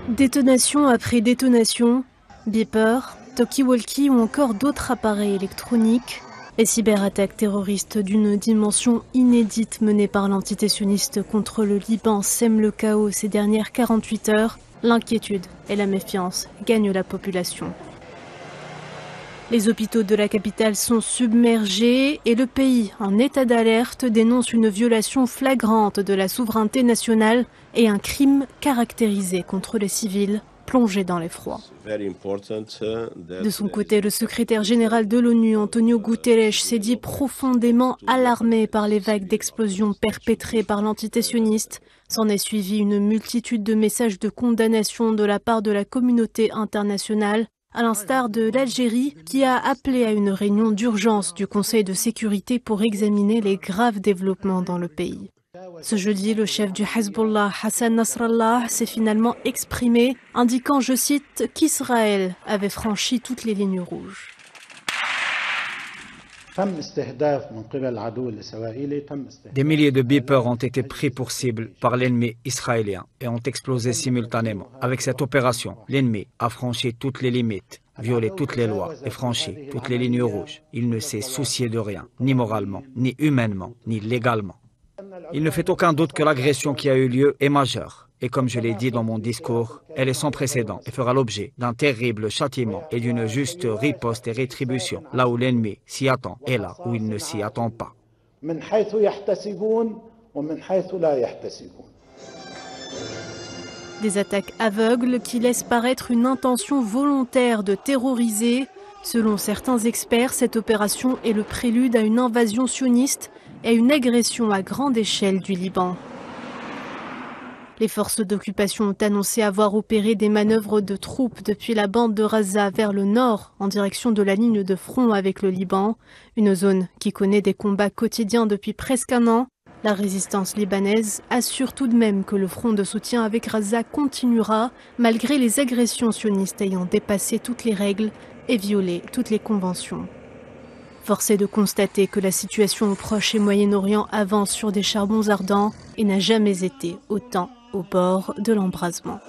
Détonation après détonation, beepers, talkie-walkie ou encore d'autres appareils électroniques. Les cyberattaques terroristes d'une dimension inédite menées par l'entité sioniste contre le Liban sèment le chaos ces dernières 48 heures. L'inquiétude et la méfiance gagnent la population. Les hôpitaux de la capitale sont submergés et le pays, en état d'alerte, dénonce une violation flagrante de la souveraineté nationale et un crime caractérisé contre les civils plongés dans l'effroi. De son côté, le secrétaire général de l'ONU, Antonio Guterres, s'est dit profondément alarmé par les vagues d'explosions perpétrées par l'entité sioniste. S'en est suivi une multitude de messages de condamnation de la part de la communauté internationale, à l'instar de l'Algérie, qui a appelé à une réunion d'urgence du Conseil de sécurité pour examiner les graves développements dans le pays. Ce jeudi, le chef du Hezbollah, Hassan Nasrallah, s'est finalement exprimé, indiquant, je cite, qu'Israël avait franchi toutes les lignes rouges. Des milliers de beepers ont été pris pour cible par l'ennemi israélien et ont explosé simultanément. Avec cette opération, l'ennemi a franchi toutes les limites, violé toutes les lois et franchi toutes les lignes rouges. Il ne s'est soucié de rien, ni moralement, ni humainement, ni légalement. Il ne fait aucun doute que l'agression qui a eu lieu est majeure. Et comme je l'ai dit dans mon discours, elle est sans précédent et fera l'objet d'un terrible châtiment et d'une juste riposte et rétribution, là où l'ennemi s'y attend et là où il ne s'y attend pas. Des attaques aveugles qui laissent paraître une intention volontaire de terroriser. Selon certains experts, cette opération est le prélude à une invasion sioniste et à une agression à grande échelle du Liban. Les forces d'occupation ont annoncé avoir opéré des manœuvres de troupes depuis la bande de Raza vers le nord, en direction de la ligne de front avec le Liban, une zone qui connaît des combats quotidiens depuis presque un an. La résistance libanaise assure tout de même que le front de soutien avec Raza continuera, malgré les agressions sionistes ayant dépassé toutes les règles et violé toutes les conventions. Force est de constater que la situation au Proche et Moyen-Orient avance sur des charbons ardents et n'a jamais été autant au bord de l'embrasement.